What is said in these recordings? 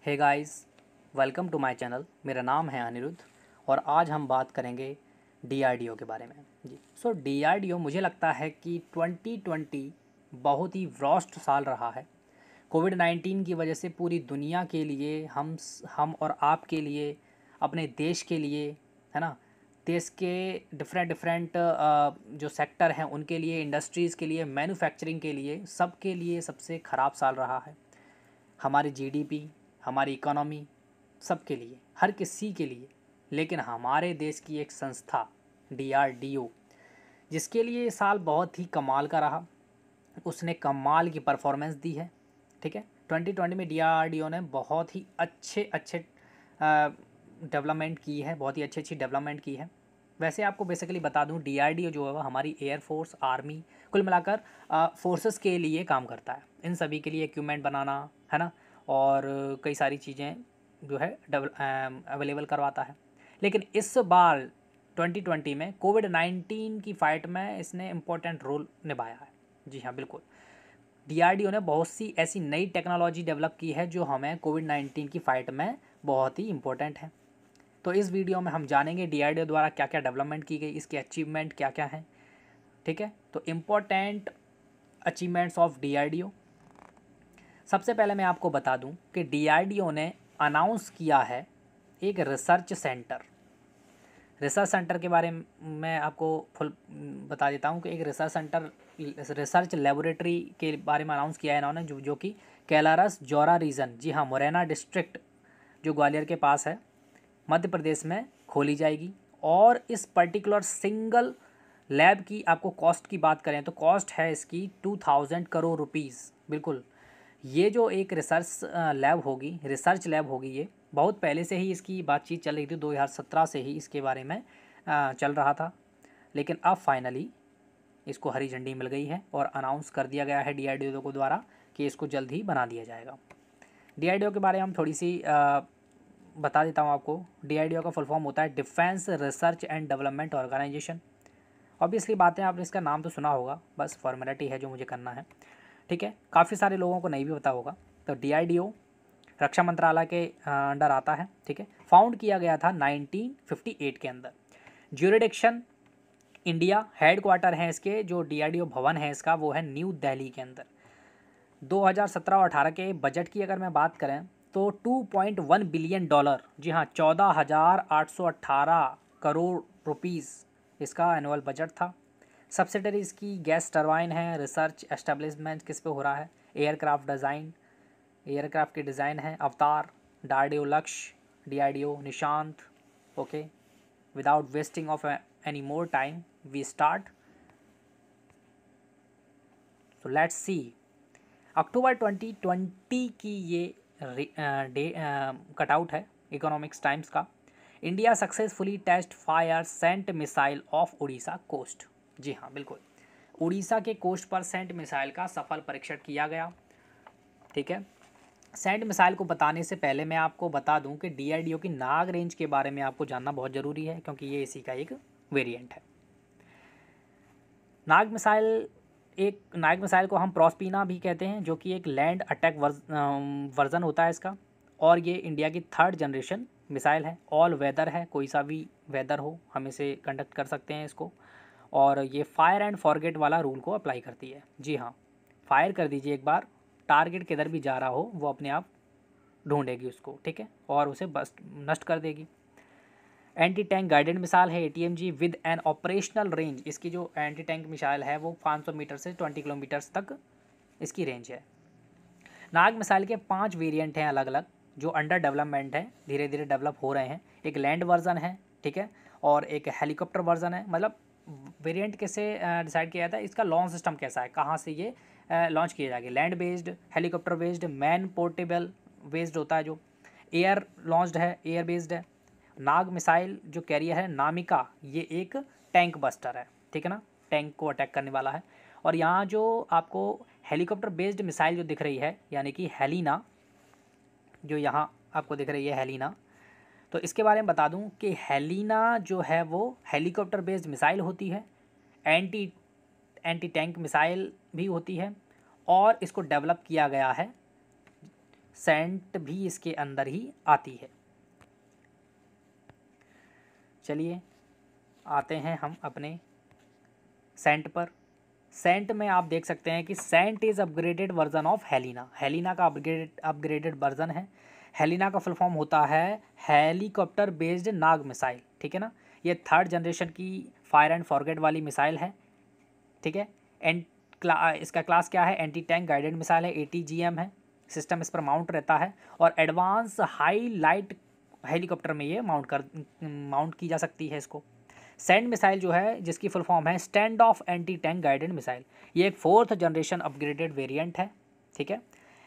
Hey guys, welcome to my channel. मेरा नाम है अनिरुद्ध और आज हम बात करेंगे डीआरडीओ के बारे में। जी, डीआरडीओ मुझे लगता है कि 2020 बहुत ही वर्स्ट साल रहा है। कोविड-19 की वजह से पूरी दुनिया के लिए, हम और आपके लिए, अपने देश के लिए, है ना, देश के डिफरेंट डिफरेंट जो सेक्टर हैं उनके लिए, इंडस्ट्रीज़ के लिए, मैन्युफैक्चरिंग के लिए, सबके लिए सबसे ख़राब साल रहा है। हमारी जीडीपी, हमारी इकोनॉमी, सबके लिए, हर किसी के लिए। लेकिन हमारे देश की एक संस्था डीआरडीओ, जिसके लिए ये साल बहुत ही कमाल का रहा, उसने कमाल की परफॉर्मेंस दी है। ठीक है, 2020 में डीआरडीओ ने बहुत ही अच्छे डेवलपमेंट की है, बहुत ही अच्छी अच्छी डेवलपमेंट की है। वैसे आपको बेसिकली बता दूं, डीआरडीओ जो है वो हमारी एयरफोर्स, आर्मी, कुल मिलाकर फोर्सेस के लिए काम करता है। इन सभी के लिए इक्विपमेंट बनाना, है ना, और कई सारी चीज़ें जो है अवेलेबल करवाता है। लेकिन इस बार 2020 में कोविड-19 की फ़ाइट में इसने इम्पोर्टेंट रोल निभाया है। जी हाँ, बिल्कुल। डीआरडीओ ने बहुत सी ऐसी नई टेक्नोलॉजी डेवलप की है जो हमें कोविड-19 की फ़ाइट में बहुत ही इम्पोर्टेंट है। तो इस वीडियो में हम जानेंगे डीआरडीओ द्वारा क्या क्या डेवलपमेंट की गई, इसके अचीवमेंट क्या क्या हैं। ठीक है, तो इम्पोर्टेंट अचीवमेंट्स ऑफ डीआरडीओ। सबसे पहले मैं आपको बता दूं कि डीआरडीओ ने अनाउंस किया है एक रिसर्च सेंटर के बारे में आपको फुल बता देता हूं कि एक रिसर्च लेबोरेटरी के बारे में अनाउंस किया है इन्होंने, जो कि कैलारस जौरा रीजन, जी हाँ, मुरैना डिस्ट्रिक्ट, जो ग्वालियर के पास है, मध्य प्रदेश में खोली जाएगी। और इस पर्टिकुलर सिंगल लैब की आपको कॉस्ट की बात करें तो कॉस्ट है इसकी 2000 करोड़ रुपीज़। बिल्कुल, ये जो एक रिसर्च लैब होगी, ये बहुत पहले से ही इसकी बातचीत चल रही थी, 2017 से ही इसके बारे में चल रहा था। लेकिन अब फाइनली इसको हरी झंडी मिल गई है और अनाउंस कर दिया गया है डीआरडीओ को द्वारा कि इसको जल्द ही बना दिया जाएगा। डीआरडीओ के बारे में हम थोड़ी सी बता देता हूँ आपको। डीआरडीओ का फुल फॉर्म होता है defence research and development organisation. Obviously बातें, आपने इसका नाम तो सुना होगा, बस फॉर्मेलिटी है जो मुझे करना है। ठीक है, काफ़ी सारे लोगों को नहीं भी पता होगा। तो डीआरडीओ रक्षा मंत्रालय के अंडर आता है। ठीक है, फाउंड किया गया था 1958 के अंदर। ज्यूरिडिक्शन इंडिया, हेड क्वार्टर है इसके, जो डीआरडीओ भवन है इसका, वो है न्यू दिल्ली के अंदर। 2017 और 18 के बजट की अगर मैं बात करें तो $2.1 बिलियन, जी हाँ, 14,818 करोड़ रुपीज़ इसका एनुअल बजट था। सब्सिडरीज़ की गैस टरबाइन है। रिसर्च एस्टेब्लिशमेंट किस पे हो रहा है? एयरक्राफ्ट के डिज़ाइन है Avatar, DRDO Lakshya, DRDO Nishant. Okay, without wasting of any more time we start. So let's see. October 2020 की ये डे कटआउट है इकोनॉमिक्स टाइम्स का। India successfully test fire SANT missile off Orissa coast. जी हाँ, बिल्कुल, उड़ीसा के कोस्ट पर सेंट मिसाइल का सफल परीक्षण किया गया। ठीक है, सेंट मिसाइल को बताने से पहले मैं आपको बता दूं कि डीआरडीओ की नाग रेंज के बारे में आपको जानना बहुत ज़रूरी है, क्योंकि ये इसी का एक वेरिएंट है। नाग मिसाइल को हम प्रॉस्पीना भी कहते हैं, जो कि एक लैंड अटैक वर्जन होता है इसका। और ये इंडिया की 3rd जनरेशन मिसाइल है। ऑल वेदर है, कोई सा भी वेदर हो हम इसे कंडक्ट कर सकते हैं इसको। और ये फायर एंड फॉरगेट वाला रूल को अप्लाई करती है। जी हाँ, फायर कर दीजिए एक बार, टारगेट किधर भी जा रहा हो वो अपने आप ढूंढेगी उसको, ठीक है, और उसे बस नष्ट कर देगी। एंटी टैंक गाइडेड मिसाइल है एटीएमजी विद एन ऑपरेशनल रेंज। इसकी जो एंटी टैंक मिसाइल है वो 500 मीटर से 20 किलोमीटर्स तक इसकी रेंज है। नाग मिसाइल के 5 वेरिएंट हैं अलग अलग, जो अंडर डेवलपमेंट है, धीरे धीरे डेवलप हो रहे हैं। एक लैंड वर्जन है, ठीक है, और एक हेलीकॉप्टर वर्जन है। मतलब वेरिएंट कैसे डिसाइड किया जाता है, इसका लॉन्च सिस्टम कैसा है, कहाँ से ये लॉन्च किए जाएंगे। Land based, helicopter based, man portable based होता है, जो एयर लॉन्च्ड है, एयर बेस्ड है। नाग मिसाइल जो कैरियर है नामिका, ये एक टैंक बस्टर है, ठीक है ना, टैंक को अटैक करने वाला है। और यहाँ जो आपको हेलीकॉप्टर बेस्ड मिसाइल जो दिख रही है, यानी कि हेलिना, जो यहाँ आपको दिख रही है हेलिना, तो इसके बारे में बता दूं कि हेलिना जो है वो हेलीकॉप्टर बेस्ड मिसाइल होती है, एंटी टैंक मिसाइल भी होती है। और इसको डेवलप किया गया है सेंट भी इसके अंदर ही आती है। चलिए आते हैं हम अपने सेंट पर। सेंट में आप देख सकते हैं कि SANT is upgraded version of Helina. Helina का अपग्रेडेड वर्जन है। हेलिना का फुल फॉर्म होता है हेलीकॉप्टर बेस्ड नाग मिसाइल, ठीक है ना। ये 3rd जनरेशन की फायर एंड फॉरगेट वाली मिसाइल है, ठीक है। इसका क्लास क्या है, एंटी टैंक गाइडेड मिसाइल है, ATGM है। सिस्टम इस पर माउंट रहता है और एडवांस हाई लाइट हेलीकॉप्टर में ये माउंट की जा सकती है इसको। सैंड मिसाइल जो है, जिसकी फुल फॉर्म है stand of anti tank guided missile, ये एक 4th जनरेशन अपग्रेडेड वेरिएंट है, ठीक है।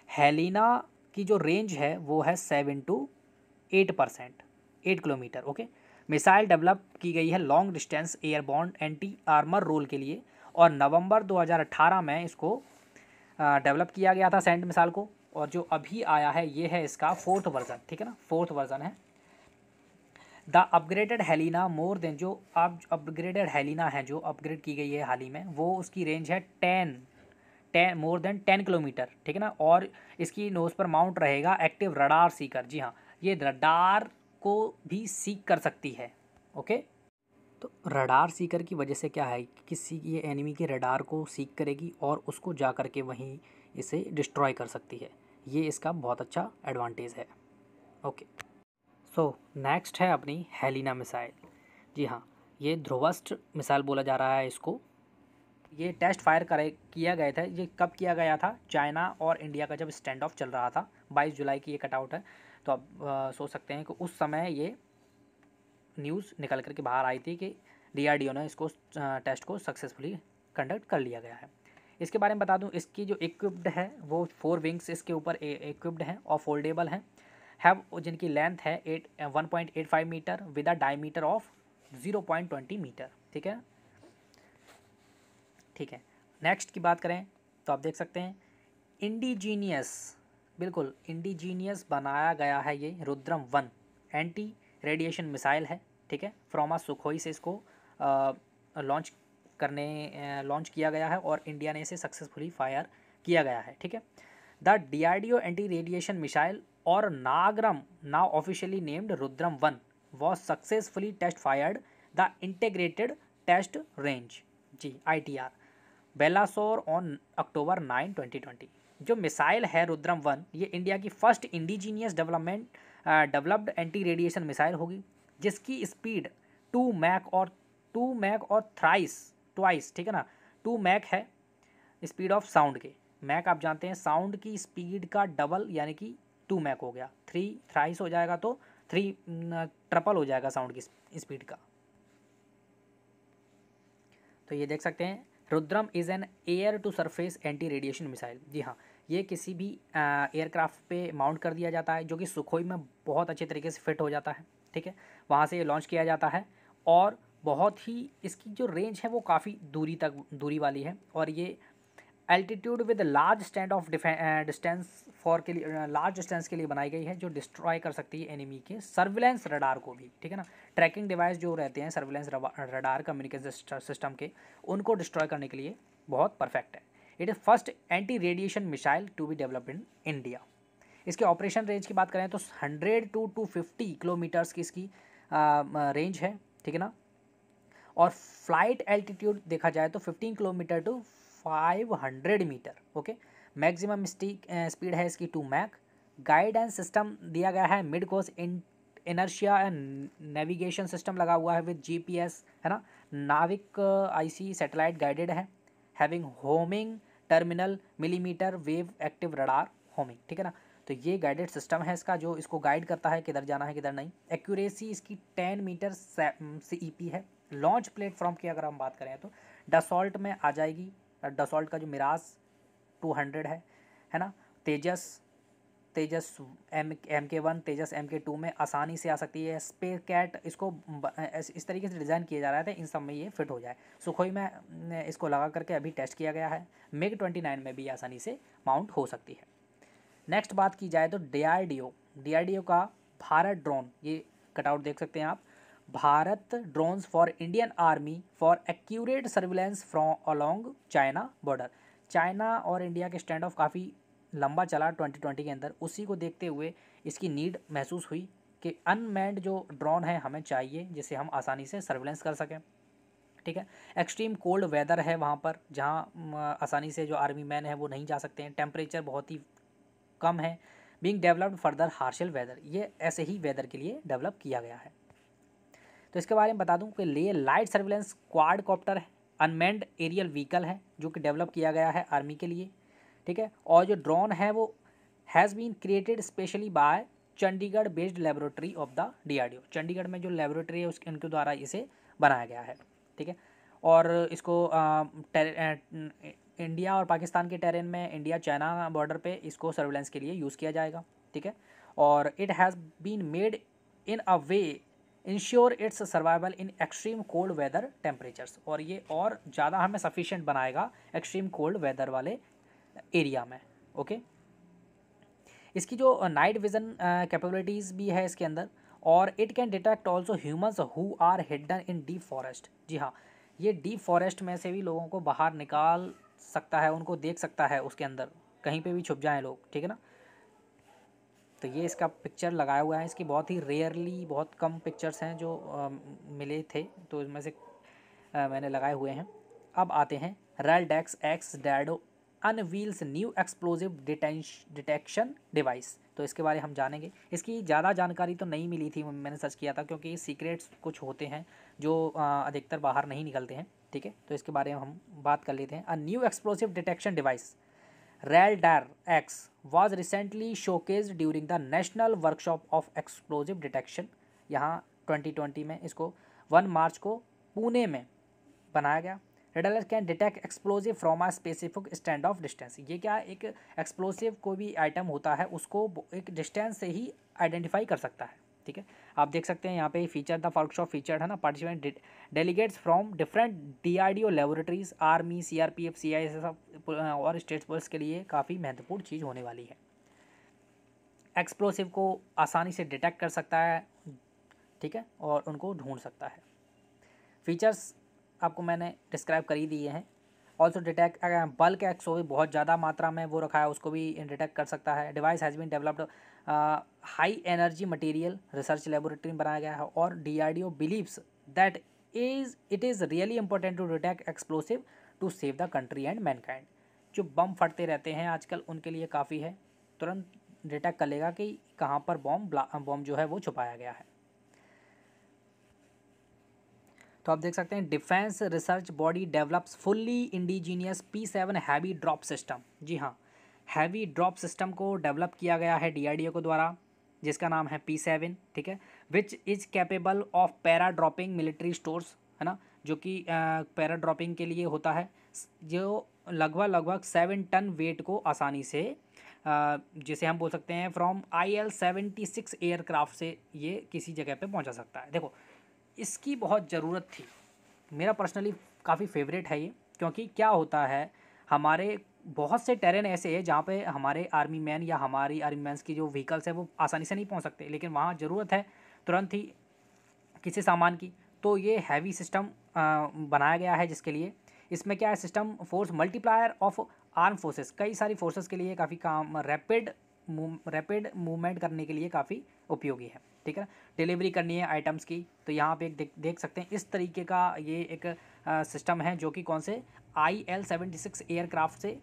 हेलिना की जो रेंज है वो है 7 to 8%, 8 kilometre, okay. Missile develop की गई है long distance airborne anti armour role के लिए और नवंबर 2018 में इसको डेवलप किया गया था सैंड मिसाइल को। और जो अभी आया है ये है इसका 4th वर्जन, ठीक है ना, 4th वर्जन है। The upgraded Helina more than, जो अब अपग्रेडेड हेलिना है जो अपग्रेड की गई है हाल ही में, वो उसकी रेंज है 10 मोर देन 10 किलोमीटर, ठीक है ना। और इसकी नोज़ पर माउंट रहेगा एक्टिव रडार सीकर। जी हाँ, ये रडार को भी सीक कर सकती है, ओके। तो रडार सीकर की वजह से क्या है कि किसी ये एनिमी के रडार को सीक करेगी और उसको जा कर के वहीं इसे डिस्ट्रॉय कर सकती है। ये इसका बहुत अच्छा एडवांटेज है, ओके। सो नेक्स्ट है अपनी हेलिना मिसाइल। जी हाँ, ये ध्रुवस्त्र मिसाइल बोला जा रहा है इसको। ये टेस्ट फायर किया गया था। ये कब किया गया था, चाइना और इंडिया का जब स्टैंड ऑफ चल रहा था, 22 जुलाई की ये कटआउट है। तो आप सोच सकते हैं कि उस समय ये न्यूज़ निकल कर के बाहर आई थी कि DRDO ने इसको टेस्ट को सक्सेसफुली कंडक्ट कर लिया गया है। इसके बारे में बता दूं, इसकी जो इक्विप्ड है वो 4 विंग्स इसके ऊपर इक्विप्ड हैं और फोल्डेबल हैं, जिनकी लेंथ है 1.85 metre with a diameter of 0.20 metre, ठीक है, ठीक है। नेक्स्ट की बात करें तो आप देख सकते हैं इंडिजीनियस, बिल्कुल इंडिजीनियस बनाया गया है ये रुद्रम 1 एंटी रेडिएशन मिसाइल है, ठीक है। फ्रॉम सुखोई से इसको लॉन्च किया गया है और इंडिया ने इसे सक्सेसफुली फायर किया गया है, ठीक है। The DRDO anti radiation missile और नागरम, now officially named Rudram 1, was successfully test fired the integrated test range, जी ITR, बेलासोर ऑन October 9, 2020। जो मिसाइल है रुद्रम 1, ये इंडिया की first indigenous developed anti radiation missile होगी, जिसकी स्पीड 2 मैक और ट्वाइस, ठीक है ना, 2 मैक है स्पीड ऑफ साउंड के। मैक आप जानते हैं साउंड की स्पीड का डबल, यानी कि 2 मैक हो गया, 3 थ्राइस हो जाएगा तो 3 ट्रिपल हो जाएगा साउंड की स्पीड का। तो ये देख सकते हैं Rudram is an air to surface anti radiation missile. जी हाँ, ये किसी भी एयरक्राफ्ट पे माउंट कर दिया जाता है, जो कि सुखोई में बहुत अच्छे तरीके से फिट हो जाता है, ठीक है। वहाँ से ये लॉन्च किया जाता है और बहुत ही इसकी जो रेंज है वो काफ़ी दूरी वाली है। और ये altitude with large stand of large distance के लिए बनाई गई है, जो डिस्ट्रॉय कर सकती है एनिमी के सर्विलेंस रडार को भी, ठीक है ना। ट्रैकिंग डिवाइस जो रहते हैं सर्विलेंस रडार कम्युनिकेशन सिस्टम के, उनको डिस्ट्रॉय करने के लिए बहुत परफेक्ट है। It is first anti radiation missile to be developed in India. इसके ऑपरेशन रेंज की बात करें तो 100 to 250 किलोमीटर्स की इसकी रेंज है, ठीक है ना। और फ्लाइट एल्टीट्यूड देखा जाए तो 15 kilometre to 500 metre, okay. Maximum speed है इसकी 2 मैक। गाइडेंस सिस्टम दिया गया है mid course inertia and navigation system लगा हुआ है विद GPS, है ना। नाविक IC सैटेलाइट गाइडेड है, having homing terminal millimetre wave active radar homing, ठीक है ना। तो ये गाइडेड सिस्टम है इसका, जो इसको गाइड करता है किधर जाना है किधर नहीं। एक्यूरेसी इसकी 10 मीटर CEP है। लॉन्च प्लेटफॉर्म की अगर हम बात करें तो डसॉल्ट में आ जाएगी। डसॉल्ट का जो मिराज 200 है ना। तेजस MK1, तेजस MK2 में आसानी से आ सकती है। स्पेस कैट इसको इस तरीके से डिज़ाइन किया जा रहा था इन सब में ये फिट हो जाए। सुखोई में इसको लगा करके अभी टेस्ट किया गया है। MiG-29 में भी आसानी से माउंट हो सकती है। नेक्स्ट बात की जाए तो DRDO का भारत ड्रोन, ये कटआउट देख सकते हैं आप, Bharat drones for Indian army for accurate surveillance from along China border. China और इंडिया के स्टैंड ऑफ काफ़ी लंबा चला 2020 के अंदर, उसी को देखते हुए इसकी नीड महसूस हुई कि अनमैन्ड जो ड्रोन है हमें चाहिए जिसे हम आसानी से सर्विलेंस कर सकें। ठीक है, एक्सट्रीम कोल्ड वेदर है वहाँ पर, जहाँ आसानी से जो आर्मी मैन है वो नहीं जा सकते हैं, टेम्परेचर बहुत ही कम है, being developed further Harshal weather, ये ऐसे ही वेदर के लिए डेवलप किया गया है। तो इसके बारे में बता दूं कि ये लाइट सर्विलेंस क्वाडकॉप्टर है, अनमैन्ड एरियल व्हीकल है जो कि डेवलप किया गया है आर्मी के लिए। ठीक है, और जो ड्रोन है वो has been created specially by Chandigarh based laboratory of the DRDO, Chandigarh में जो लेबोरेटरी है उसके उनके द्वारा इसे बनाया गया है। ठीक है, और इसको इंडिया और पाकिस्तान के टेरेन में, इंडिया चाइना बॉर्डर पे इसको सर्विलेंस के लिए यूज़ किया जाएगा। ठीक है, और it has been made in a way ensure its survival in extreme cold weather temperatures, और ये और ज़्यादा हमें सफिशिएंट बनाएगा एक्सट्रीम कोल्ड वेदर वाले एरिया में। ओके, इसकी जो नाइट विज़न कैपेबिलिटीज़ भी है इसके अंदर, और it can detect also humans who are hidden in deep forest. जी हाँ, ये डीप फॉरेस्ट में से भी लोगों को बाहर निकाल सकता है, उनको देख सकता है उसके अंदर, कहीं पे भी छुप जाएं लोग। ठीक है ना, तो ये इसका पिक्चर लगाया हुआ है, इसकी बहुत ही रेयरली बहुत कम पिक्चर्स हैं जो मिले थे, तो इसमें से मैंने लगाए हुए हैं। अब आते हैं रेलडेक्स एक्स डैडो unveils new explosive detection device, तो इसके बारे में हम जानेंगे। इसकी ज़्यादा जानकारी तो नहीं मिली थी, मैंने सर्च किया था, क्योंकि सीक्रेट्स कुछ होते हैं जो अधिकतर बाहर नहीं निकलते हैं। ठीक है, तो इसके बारे में हम बात कर लेते हैं। A new explosive detection device Raider X was recently showcased during the National Workshop of Explosive Detection, यहाँ 2020 में इसको 1 मार्च को पुणे में बनाया गया। Radar can detect explosive from a specific stand of distance, ये क्या एक एक्सप्लोसिव कोई भी आइटम होता है उसको एक डिस्टेंस से ही आइडेंटिफाई कर सकता है। ठीक है, आप देख सकते हैं यहाँ pay feature the workshop featured है ना, participant delegates from different DRDO laboratories, army, CRPF, CISF और स्टेट पुलिस के लिए काफ़ी महत्वपूर्ण चीज़ होने वाली है। एक्सप्लोसिव को आसानी से डिटेक्ट कर सकता है, ठीक है, और उनको ढूंढ सकता है। फीचर्स आपको मैंने डिस्क्राइब कर ही दिए हैं। ऑल्सो डिटेक्ट बल्क एक्सो, बहुत ज़्यादा मात्रा में वो रखा है उसको भी डिटेक्ट कर सकता है। Device has been developed high energy material research laboratory में बनाया गया है, और DRDO believes that it is really important to detect explosive to save the country and mankind. जो बम फटते रहते हैं आजकल उनके लिए काफ़ी है, तुरंत डिटेक्ट कर लेगा कि कहाँ पर बॉम्ब जो है वो छुपाया गया है। तो आप देख सकते हैं defence research body develops fully indigenous P7 heavy drop system. जी हाँ, हैवी ड्रॉप सिस्टम को डेवलप किया गया है DRDO को द्वारा, जिसका नाम है P7। ठीक है, which is capable of para dropping military stores, है ना, जो कि पैरा ड्रॉपिंग के लिए होता है, जो लगभग 7 टन वेट को आसानी से जिसे हम बोल सकते हैं फ्रॉम IL-76 एयरक्राफ्ट से ये किसी जगह पे पहुंचा सकता है। देखो, इसकी बहुत ज़रूरत थी, मेरा पर्सनली काफ़ी फेवरेट है ये, क्योंकि क्या होता है हमारे बहुत से टेरेन ऐसे हैं जहाँ पे हमारे आर्मी मैन या हमारी आर्मी मैन्स की जो व्हीकल्स है वो आसानी से नहीं पहुँच सकते, लेकिन वहाँ ज़रूरत है तुरंत ही किसी सामान की, तो ये हैवी सिस्टम बनाया गया है जिसके लिए। इसमें क्या है, system force multiplier of arm forces, कई सारी फोर्सेस के लिए काफ़ी काम रैपिड मूवमेंट करने के लिए काफ़ी उपयोगी है। ठीक है, डिलीवरी करनी है आइटम्स की, तो यहाँ पे एक देख सकते हैं इस तरीके का ये एक सिस्टम है जो कि कौन से IL-76 एयरक्राफ्ट से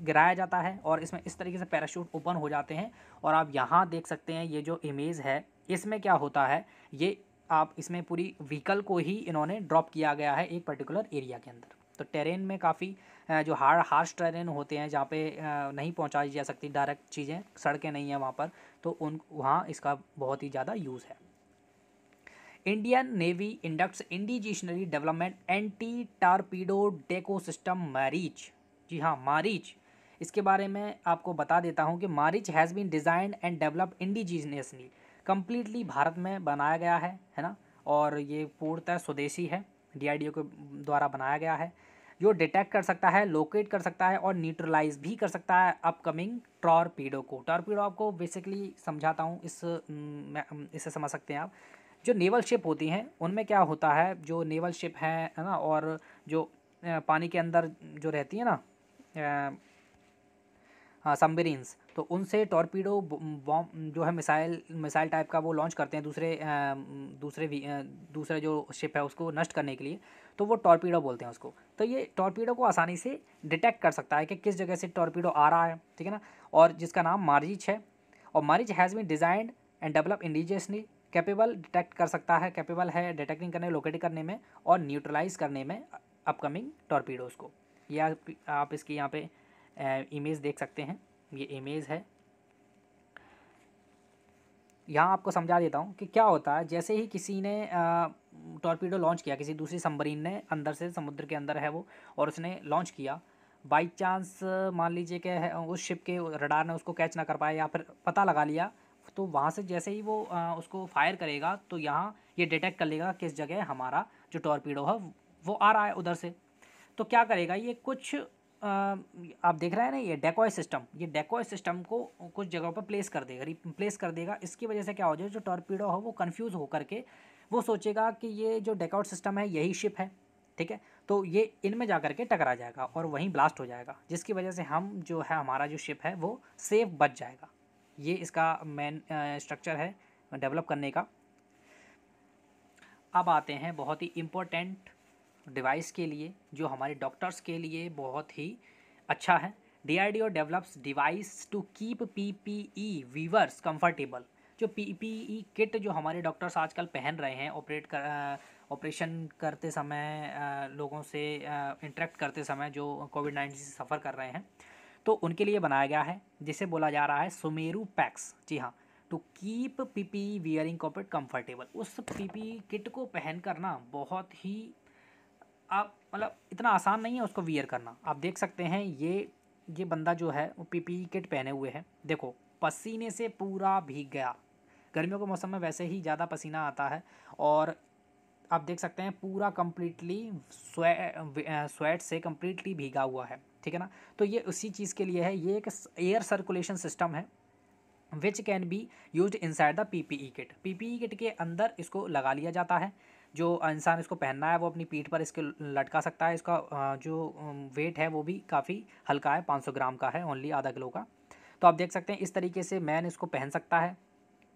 गिराया जाता है, और इसमें इस तरीके से पैराशूट ओपन हो जाते हैं। और आप यहाँ देख सकते हैं ये जो इमेज है इसमें क्या होता है, ये आप इसमें पूरी व्हीकल को ही इन्होंने ड्रॉप किया गया है एक पर्टिकुलर एरिया के अंदर। तो टेरेन में काफ़ी जो हार्श टेरेन होते हैं जहाँ पे नहीं पहुँचाई जा सकती डायरेक्ट चीज़ें, सड़कें नहीं हैं वहाँ पर, तो वहाँ इसका बहुत ही ज़्यादा यूज़ है। Indian navy inducts indigenously development anti torpedo decoy system Maareech. जी हाँ, मारीच, इसके बारे में आपको बता देता हूँ कि Maareech has been designed and developed indigenously, completely Bharat में बनाया गया है ना, और ये पूर्णतः स्वदेशी है, DRDO के द्वारा बनाया गया है, जो डिटेक्ट कर सकता है, लोकेट कर सकता है और न्यूट्रलाइज भी कर सकता है अपकमिंग टॉरपीडो को। टॉरपीडो आपको बेसिकली समझाता हूँ, इससे समझ सकते हैं आप। जो नेवल शिप होती हैं उनमें क्या होता है, जो नेवल शिप है ना, और जो पानी के अंदर जो रहती है ना, सबमरीन्स, तो उनसे टॉर्पीडो बॉम्ब जो है मिसाइल टाइप का वो लॉन्च करते हैं दूसरे जो शिप है उसको नष्ट करने के लिए, तो वो टॉर्पीडो बोलते हैं उसको। तो ये टॉर्पीडो को आसानी से डिटेक्ट कर सकता है कि किस जगह से टॉर्पीडो आ रहा है, ठीक है ना, और जिसका नाम मार्जिच है। और Maareech has been designed and develop indigenously, capable detect कर सकता है, कैपेबल है डिटेक्टिंग करने, लोकेट करने में और न्यूट्रलाइज करने में अपकमिंग टॉर्पीडोज़ को। या आप इसकी यहाँ पे इमेज देख सकते हैं, ये इमेज है। यहाँ आपको समझा देता हूँ कि क्या होता है। जैसे ही किसी ने टॉर्पीडो लॉन्च किया, किसी दूसरी सबमरीन ने अंदर से, समुद्र के अंदर है वो, और उसने लॉन्च किया, बाई चांस मान लीजिए कि उस शिप के रडार ने उसको कैच ना कर पाया या फिर पता लगा लिया, तो वहाँ से जैसे ही वो उसको फायर करेगा तो यहाँ ये डिटेक्ट कर लेगा किस जगह हमारा जो टॉर्पीडो है वो आ रहा है उधर से। तो क्या करेगा ये, कुछ आप देख रहे हैं ना, ये डेकॉय सिस्टम, ये डेकॉय सिस्टम को कुछ जगहों पर प्लेस कर देगा, रिप्लेस कर देगा। इसकी वजह से क्या हो जाए, जो टॉर्पीडो हो वो कंफ्यूज हो करके वो सोचेगा कि ये जो डेकॉय सिस्टम है यही शिप है, ठीक है, तो ये इनमें जा करके टकरा जाएगा और वहीं ब्लास्ट हो जाएगा, जिसकी वजह से हम जो है हमारा जो शिप है वो सेफ बच जाएगा। ये इसका मेन स्ट्रक्चर है डेवलप करने का। अब आते हैं बहुत ही इम्पोर्टेंट डिवाइस के लिए, जो हमारे डॉक्टर्स के लिए बहुत ही अच्छा है। DRDO develops device to keep PPE wearers comfortable. जो PPE किट जो हमारे डॉक्टर्स आजकल पहन रहे हैं ऑपरेशन करते समय, लोगों से इंटरेक्ट करते समय जो कोविड-19 से सफ़र कर रहे हैं, तो उनके लिए बनाया गया है, जिसे बोला जा रहा है सुमेरु पैक्स। जी हाँ, to keep PPE wearing corporate comfortable. उस PPE किट को पहन करना बहुत ही, आप मतलब इतना आसान नहीं है उसको वियर करना। आप देख सकते हैं ये बंदा जो है वो PPE किट पहने हुए है, देखो पसीने से पूरा भीग गया। गर्मियों के मौसम में वैसे ही ज़्यादा पसीना आता है, और आप देख सकते हैं पूरा कम्प्लीटली स्वेट से कम्प्लीटली भीगा हुआ है, ठीक है ना। तो ये उसी चीज़ के लिए है, ये एक एयर सर्कुलेशन सिस्टम है which can be use inside the PPE kit. PPE kit के अंदर इसको लगा लिया जाता है। जो इंसान इसको पहनना है वो अपनी पीठ पर इसके लटका सकता है। इसका जो वेट है वो भी काफ़ी हल्का है, 500 ग्राम का है, ओनली आधा किलो का। तो आप देख सकते हैं इस तरीके से मैन इसको पहन सकता है,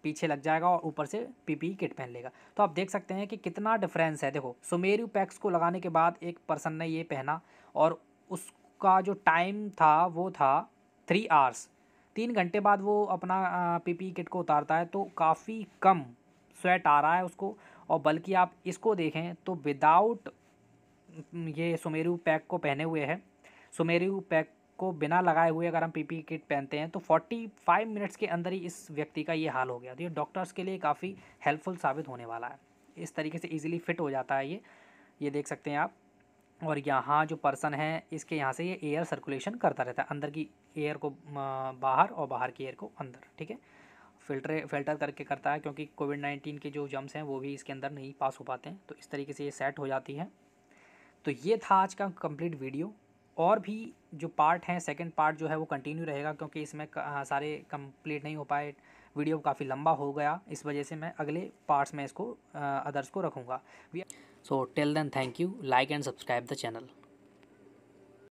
पीछे लग जाएगा और ऊपर से PPE किट पहन लेगा। तो आप देख सकते हैं कि कितना डिफरेंस है। देखो सुमेरु पैक्स को लगाने के बाद एक पर्सन ने ये पहना और उसका जो टाइम था वो था 3 आवर्स। 3 घंटे बाद वो अपना PPE किट को उतारता है तो काफ़ी कम स्वेट आ रहा है उसको। और बल्कि आप इसको देखें तो विदाउट ये सुमेरु पैक को पहने हुए है, सुमेरु पैक को बिना लगाए हुए अगर हम PPE किट पहनते हैं तो 45 मिनट्स के अंदर ही इस व्यक्ति का ये हाल हो गया। तो ये डॉक्टर्स के लिए काफ़ी हेल्पफुल साबित होने वाला है। इस तरीके से इजीली फिट हो जाता है ये देख सकते हैं आप। और यहाँ जो पर्सन है इसके यहाँ से ये एयर सर्कुलेशन करता रहता है, अंदर की एयर को बाहर और बाहर की एयर को अंदर, ठीक है, फिल्टर करके करता है, क्योंकि कोविड-19 के जो जर्म्स हैं वो भी इसके अंदर नहीं पास हो पाते हैं। तो इस तरीके से ये सेट हो जाती है। तो ये था आज का कंप्लीट वीडियो। और भी जो पार्ट हैं, सेकंड पार्ट जो है वो कंटिन्यू रहेगा, क्योंकि इसमें सारे कंप्लीट नहीं हो पाए, वीडियो काफ़ी लंबा हो गया, इस वजह से मैं अगले पार्ट्स में इसको अदर्स को रखूँगा। So till then thank you, like and subscribe the channel.